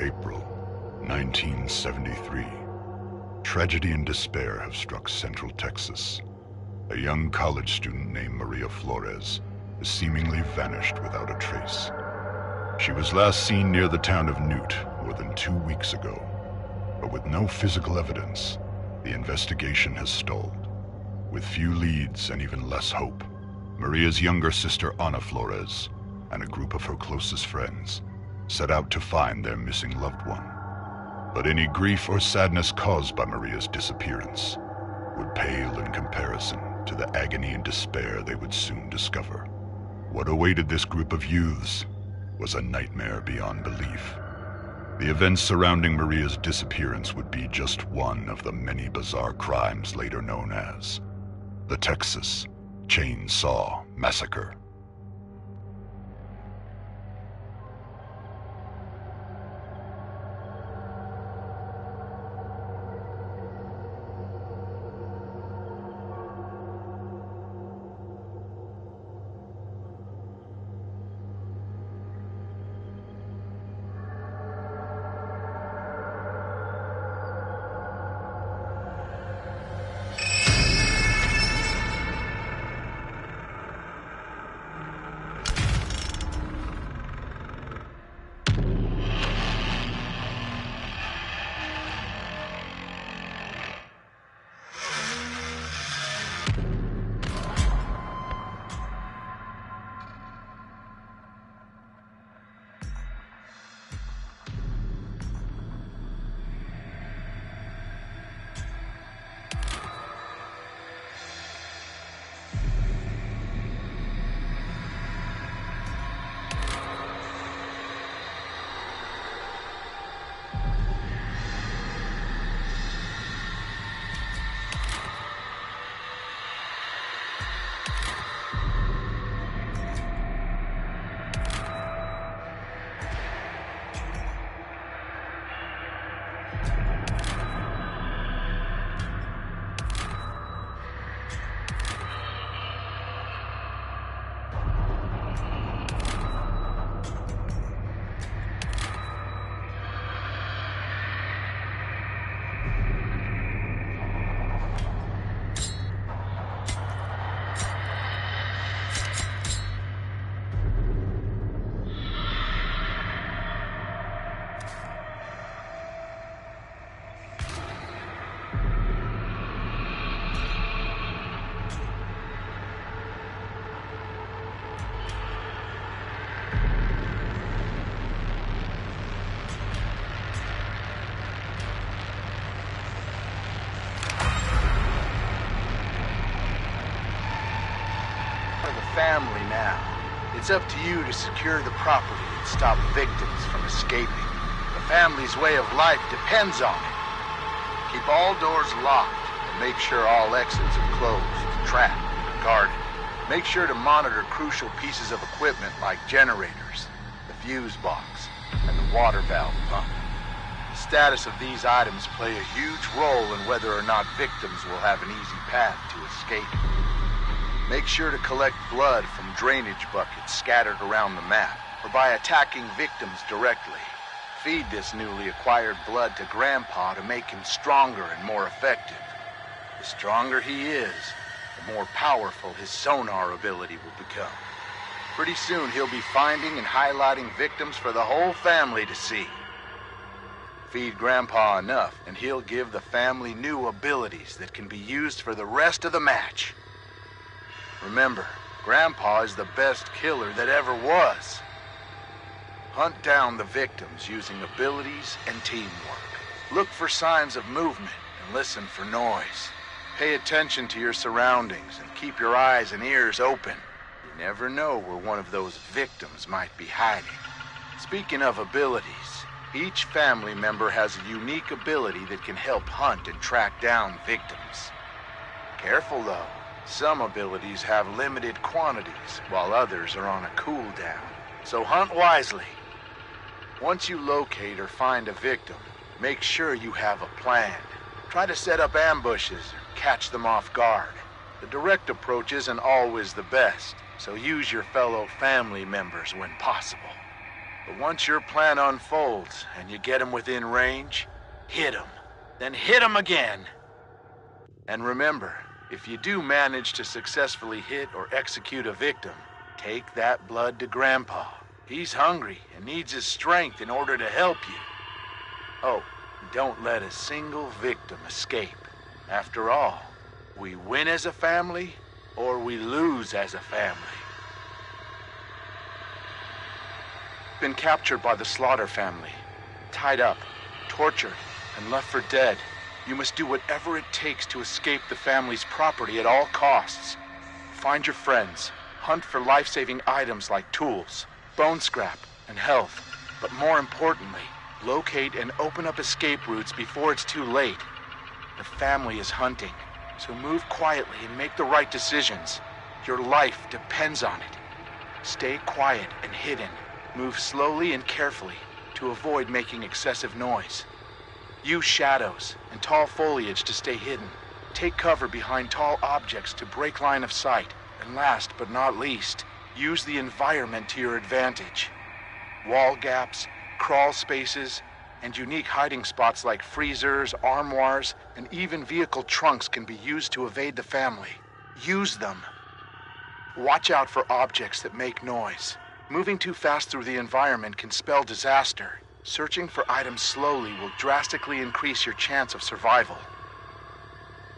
April 1973. Tragedy and despair have struck Central Texas. A young college student named Maria Flores has seemingly vanished without a trace. She was last seen near the town of Newt more than 2 weeks ago, but with no physical evidence, the investigation has stalled. With few leads and even less hope, Maria's younger sister Ana Flores and a group of her closest friends set out to find their missing loved one. But any grief or sadness caused by Maria's disappearance would pale in comparison to the agony and despair they would soon discover. What awaited this group of youths was a nightmare beyond belief. The events surrounding Maria's disappearance would be just one of the many bizarre crimes later known as the Texas Chainsaw Massacre. Family now. It's up to you to secure the property and stop victims from escaping. The family's way of life depends on it. Keep all doors locked and make sure all exits are closed, trapped, and guarded. Make sure to monitor crucial pieces of equipment like generators, the fuse box, and the water valve pump. The status of these items play a huge role in whether or not victims will have an easy path to escape. Make sure to collect blood from drainage buckets scattered around the map, or by attacking victims directly. Feed this newly acquired blood to Grandpa to make him stronger and more effective. The stronger he is, the more powerful his sonar ability will become. Pretty soon he'll be finding and highlighting victims for the whole family to see. Feed Grandpa enough, and he'll give the family new abilities that can be used for the rest of the match. Remember, Grandpa is the best killer that ever was. Hunt down the victims using abilities and teamwork. Look for signs of movement and listen for noise. Pay attention to your surroundings and keep your eyes and ears open. You never know where one of those victims might be hiding. Speaking of abilities, each family member has a unique ability that can help hunt and track down victims. Careful though. Some abilities have limited quantities, while others are on a cooldown. So hunt wisely. Once you locate or find a victim, make sure you have a plan. Try to set up ambushes or catch them off guard. The direct approach isn't always the best, so use your fellow family members when possible. But once your plan unfolds and you get them within range, hit them. Then hit them again. And remember, if you do manage to successfully hit or execute a victim, take that blood to Grandpa. He's hungry and needs his strength in order to help you. Oh, don't let a single victim escape. After all, we win as a family, or we lose as a family. Been captured by the Slaughter family, tied up, tortured, and left for dead. You must do whatever it takes to escape the family's property at all costs. Find your friends, hunt for life-saving items like tools, bone scrap, and health. But more importantly, locate and open up escape routes before it's too late. The family is hunting, so move quietly and make the right decisions. Your life depends on it. Stay quiet and hidden. Move slowly and carefully to avoid making excessive noise. Use shadows and tall foliage to stay hidden. Take cover behind tall objects to break line of sight. And last but not least, use the environment to your advantage. Wall gaps, crawl spaces, and unique hiding spots like freezers, armoires, and even vehicle trunks can be used to evade the family. Use them. Watch out for objects that make noise. Moving too fast through the environment can spell disaster. Searching for items slowly will drastically increase your chance of survival.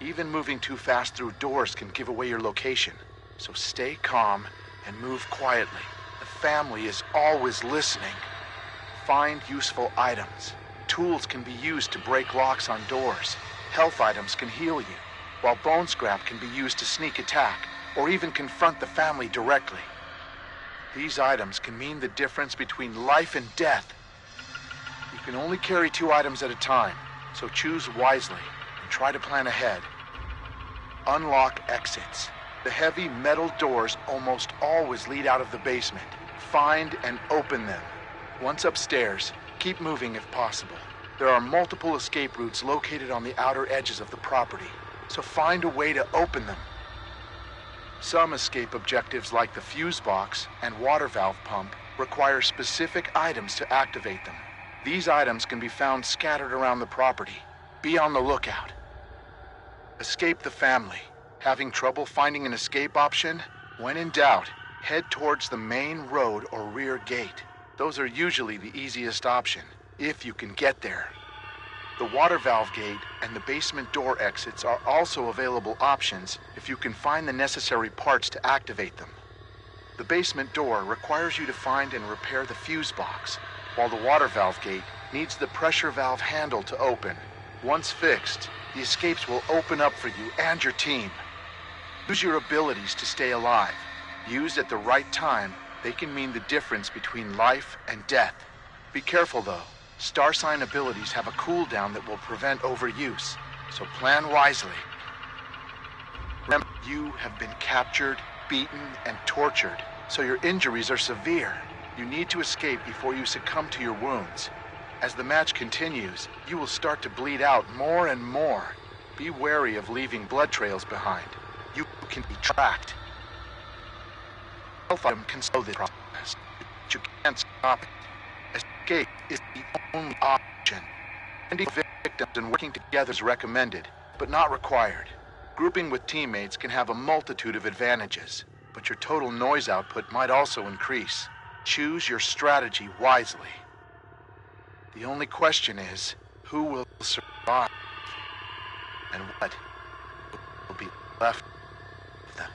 Even moving too fast through doors can give away your location. So stay calm and move quietly. The family is always listening. Find useful items. Tools can be used to break locks on doors. Health items can heal you, while bone scrap can be used to sneak attack or even confront the family directly. These items can mean the difference between life and death. You can only carry 2 items at a time, so choose wisely and try to plan ahead. Unlock exits. The heavy metal doors almost always lead out of the basement. Find and open them. Once upstairs, keep moving if possible. There are multiple escape routes located on the outer edges of the property, so find a way to open them. Some escape objectives like the fuse box and water valve pump require specific items to activate them. These items can be found scattered around the property. Be on the lookout. Escape the family. Having trouble finding an escape option? When in doubt, head towards the main road or rear gate. Those are usually the easiest option, if you can get there. The water valve gate and the basement door exits are also available options if you can find the necessary parts to activate them. The basement door requires you to find and repair the fuse box, while the water valve gate needs the pressure valve handle to open. Once fixed, the escapes will open up for you and your team. Use your abilities to stay alive. Used at the right time, they can mean the difference between life and death. Be careful though. Star sign abilities have a cooldown that will prevent overuse, so plan wisely. Remember, you have been captured, beaten, and tortured, so your injuries are severe. You need to escape before you succumb to your wounds. As the match continues, you will start to bleed out more and more. Be wary of leaving blood trails behind. You can be tracked. Health item can slow this process, but you can't stop it. Escape is the only option. Finding victims and working together is recommended, but not required. Grouping with teammates can have a multitude of advantages, but your total noise output might also increase. Choose your strategy wisely. The only question is, who will survive? And what will be left of them?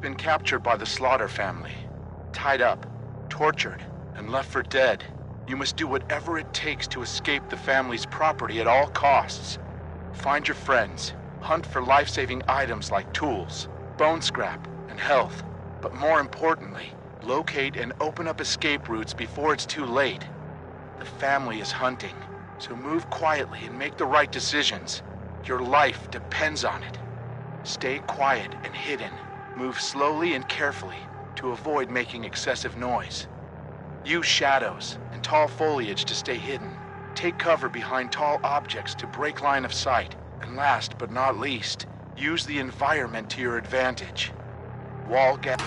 been captured by the Slaughter family, tied up, tortured, and left for dead. You must do whatever it takes to escape the family's property at all costs. Find your friends, hunt for life-saving items like tools, bone scrap, and health. But more importantly, locate and open up escape routes before it's too late. The family is hunting, so move quietly and make the right decisions. Your life depends on it. Stay quiet and hidden. Move slowly and carefully to avoid making excessive noise. Use shadows and tall foliage to stay hidden. Take cover behind tall objects to break line of sight. And last but not least, use the environment to your advantage. Wall gap.